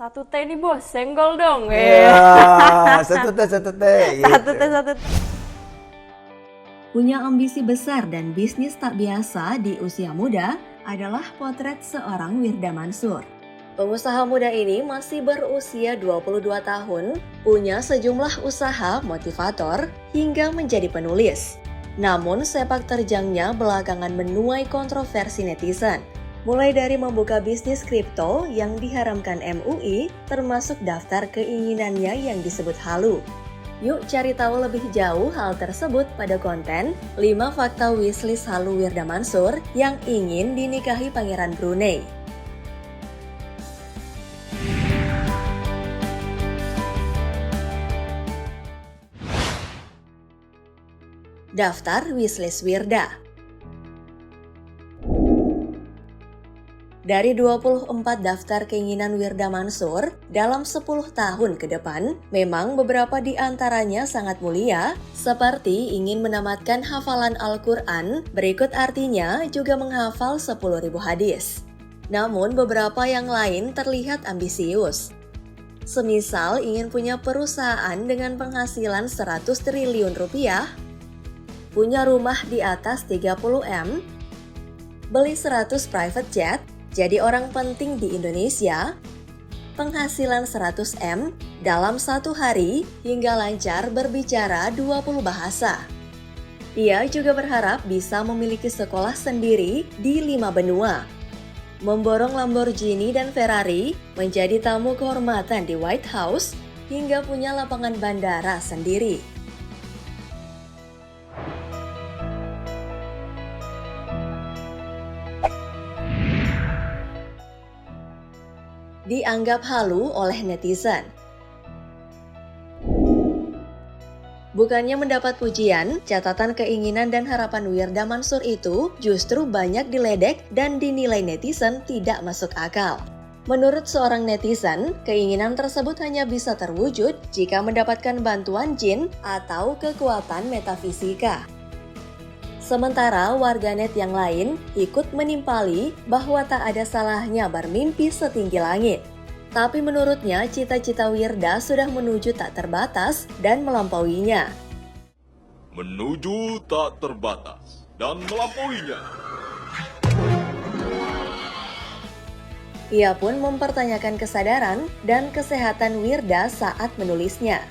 Satu teh nih bos, senggol dong. Satu teh. Gitu. Satu teh. Punya ambisi besar dan bisnis tak biasa di usia muda adalah potret seorang Wirda Mansur. Pengusaha muda ini masih berusia 22 tahun, punya sejumlah usaha motivator hingga menjadi penulis. Namun sepak terjangnya belakangan menuai kontroversi netizen. Mulai dari membuka bisnis kripto yang diharamkan MUI, termasuk daftar keinginannya yang disebut halu. Yuk cari tahu lebih jauh hal tersebut pada konten 5 fakta wishlist halu Wirda Mansur yang ingin dinikahi Pangeran Brunei. Daftar wishlist Wirda. Dari 24 daftar keinginan Wirda Mansur dalam 10 tahun ke depan, memang beberapa di antaranya sangat mulia, seperti ingin menamatkan hafalan Al-Quran, berikut artinya juga menghafal 10.000 hadis. Namun beberapa yang lain terlihat ambisius. Semisal ingin punya perusahaan dengan penghasilan 100 triliun rupiah, punya rumah di atas 30M, beli 100 private jet, jadi orang penting di Indonesia, penghasilan 100M dalam satu hari hingga lancar berbicara 20 bahasa. Ia juga berharap bisa memiliki sekolah sendiri di 5 benua, memborong Lamborghini dan Ferrari, menjadi tamu kehormatan di White House, hingga punya lapangan bandara sendiri. Dianggap halu oleh netizen. Bukannya mendapat pujian, catatan keinginan dan harapan Wirda Mansur itu justru banyak diledek dan dinilai netizen tidak masuk akal. Menurut seorang netizen, keinginan tersebut hanya bisa terwujud jika mendapatkan bantuan jin atau kekuatan metafisika. Sementara warganet yang lain ikut menimpali bahwa tak ada salahnya bermimpi setinggi langit. Tapi menurutnya cita-cita Wirda sudah menuju tak terbatas dan melampauinya. Menuju tak terbatas dan melampauinya. Ia pun mempertanyakan kesadaran dan kesehatan Wirda saat menulisnya.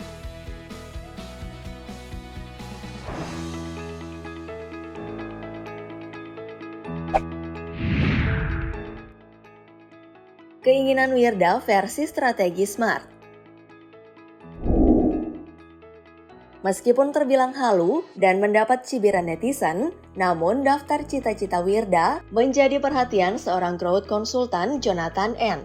Keinginan Wirda versi strategi smart. Meskipun terbilang halu dan mendapat cibiran netizen, namun daftar cita-cita Wirda menjadi perhatian seorang growth konsultan Jonathan N.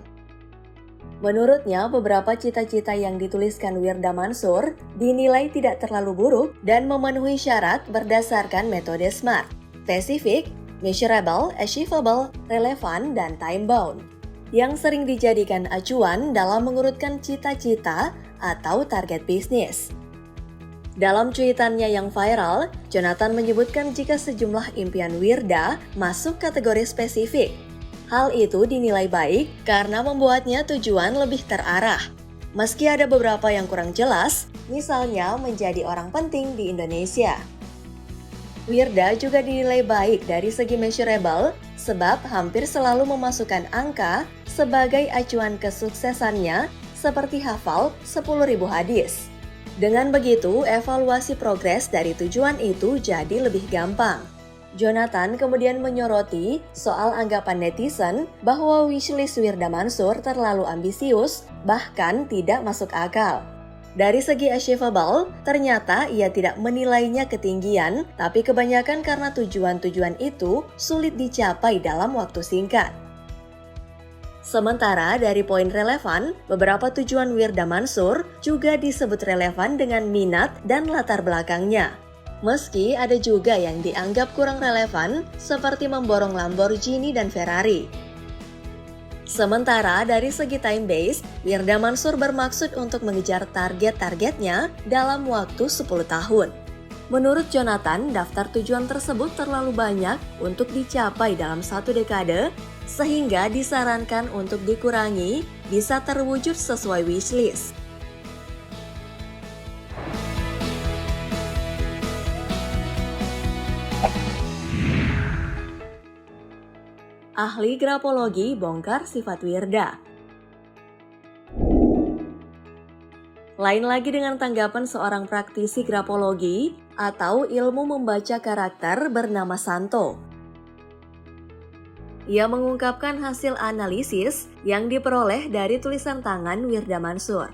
Menurutnya, beberapa cita-cita yang dituliskan Wirda Mansur dinilai tidak terlalu buruk dan memenuhi syarat berdasarkan metode SMART: spesifik, measurable, achievable, relevan, dan time-bound, yang sering dijadikan acuan dalam mengurutkan cita-cita atau target bisnis. Dalam cuitannya yang viral, Jonathan menyebutkan jika sejumlah impian Wirda masuk kategori spesifik. Hal itu dinilai baik karena membuatnya tujuan lebih terarah. Meski ada beberapa yang kurang jelas, misalnya menjadi orang penting di Indonesia. Wirda juga dinilai baik dari segi measurable, sebab hampir selalu memasukkan angka sebagai acuan kesuksesannya, seperti hafal 10.000 hadis. Dengan begitu, evaluasi progres dari tujuan itu jadi lebih gampang. Jonathan kemudian menyoroti soal anggapan netizen bahwa wishlist Wirda Mansur terlalu ambisius, bahkan tidak masuk akal. Dari segi achievable, ternyata ia tidak menilainya ketinggian, tapi kebanyakan karena tujuan-tujuan itu sulit dicapai dalam waktu singkat. Sementara dari poin relevan, beberapa tujuan Wirda Mansur juga disebut relevan dengan minat dan latar belakangnya. Meski ada juga yang dianggap kurang relevan, seperti memborong Lamborghini dan Ferrari. Sementara dari segi time base, Wirda Mansur bermaksud untuk mengejar target-targetnya dalam waktu 10 tahun. Menurut Jonathan, daftar tujuan tersebut terlalu banyak untuk dicapai dalam satu dekade, sehingga disarankan untuk dikurangi bisa terwujud sesuai wishlist. Ahli grafologi bongkar sifat Wirda. Lain lagi dengan tanggapan seorang praktisi grafologi atau ilmu membaca karakter bernama Santo. Ia mengungkapkan hasil analisis yang diperoleh dari tulisan tangan Wirda Mansur.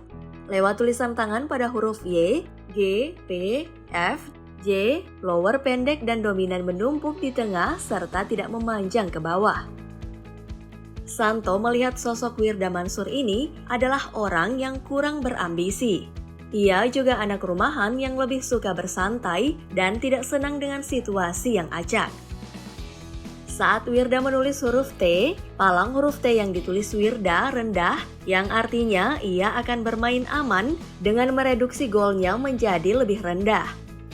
Lewat tulisan tangan pada huruf Y, G, P, F, J, lower pendek dan dominan menumpuk di tengah serta tidak memanjang ke bawah. Santo melihat sosok Wirda Mansur ini adalah orang yang kurang berambisi. Ia juga anak rumahan yang lebih suka bersantai dan tidak senang dengan situasi yang acak. Saat Wirda menulis huruf T, palang huruf T yang ditulis Wirda rendah, yang artinya ia akan bermain aman dengan mereduksi golnya menjadi lebih rendah.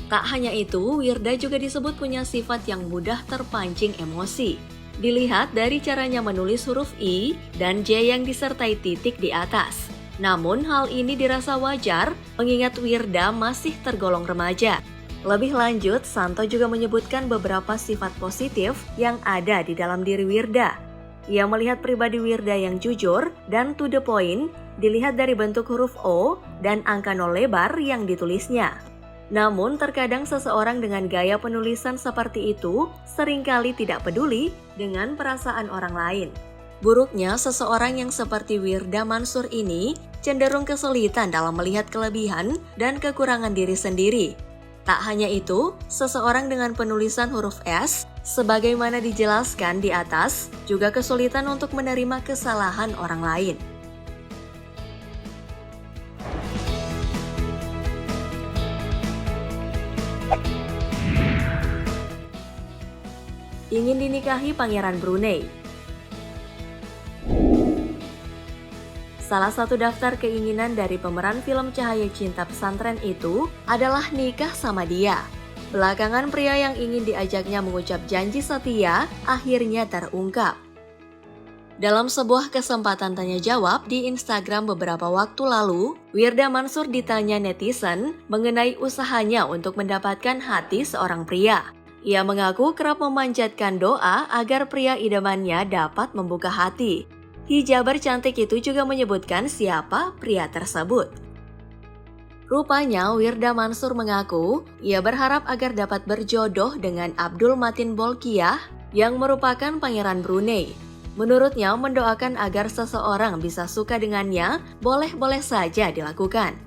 Tak hanya itu, Wirda juga disebut punya sifat yang mudah terpancing emosi. Dilihat dari caranya menulis huruf I dan J yang disertai titik di atas. Namun hal ini dirasa wajar mengingat Wirda masih tergolong remaja. Lebih lanjut, Santo juga menyebutkan beberapa sifat positif yang ada di dalam diri Wirda. Ia melihat pribadi Wirda yang jujur dan to the point, dilihat dari bentuk huruf O dan angka 0 lebar yang ditulisnya. Namun terkadang seseorang dengan gaya penulisan seperti itu seringkali tidak peduli dengan perasaan orang lain. Buruknya seseorang yang seperti Wirda Mansur ini cenderung kesulitan dalam melihat kelebihan dan kekurangan diri sendiri. Tak hanya itu, seseorang dengan penulisan huruf S, sebagaimana dijelaskan di atas, juga kesulitan untuk menerima kesalahan orang lain. Ingin dinikahi Pangeran Brunei. Salah satu daftar keinginan dari pemeran film Cahaya Cinta Pesantren itu adalah nikah sama dia. Belakangan pria yang ingin diajaknya mengucap janji setia akhirnya terungkap. Dalam sebuah kesempatan tanya jawab di Instagram beberapa waktu lalu, Wirda Mansur ditanya netizen mengenai usahanya untuk mendapatkan hati seorang pria. Ia mengaku kerap memanjatkan doa agar pria idamannya dapat membuka hati. Hijaber cantik itu juga menyebutkan siapa pria tersebut. Rupanya Wirda Mansur mengaku ia berharap agar dapat berjodoh dengan Abdul Matin Bolkiah yang merupakan Pangeran Brunei. Menurutnya mendoakan agar seseorang bisa suka dengannya boleh-boleh saja dilakukan.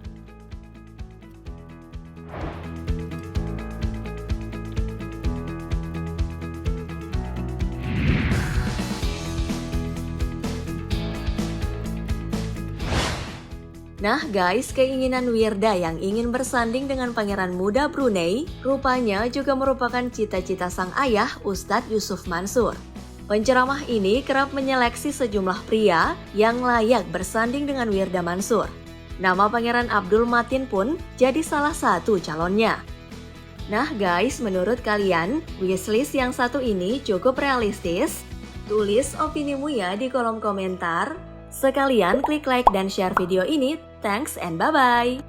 Nah guys, keinginan Wirda yang ingin bersanding dengan Pangeran Muda Brunei rupanya juga merupakan cita-cita sang ayah Ustadz Yusuf Mansur. Penceramah ini kerap menyeleksi sejumlah pria yang layak bersanding dengan Wirda Mansur. Nama Pangeran Abdul Matin pun jadi salah satu calonnya. Nah guys, menurut kalian, wishlist yang satu ini cukup realistis? Tulis opinimu ya di kolom komentar. Sekalian klik like dan share video ini. Thanks and bye-bye.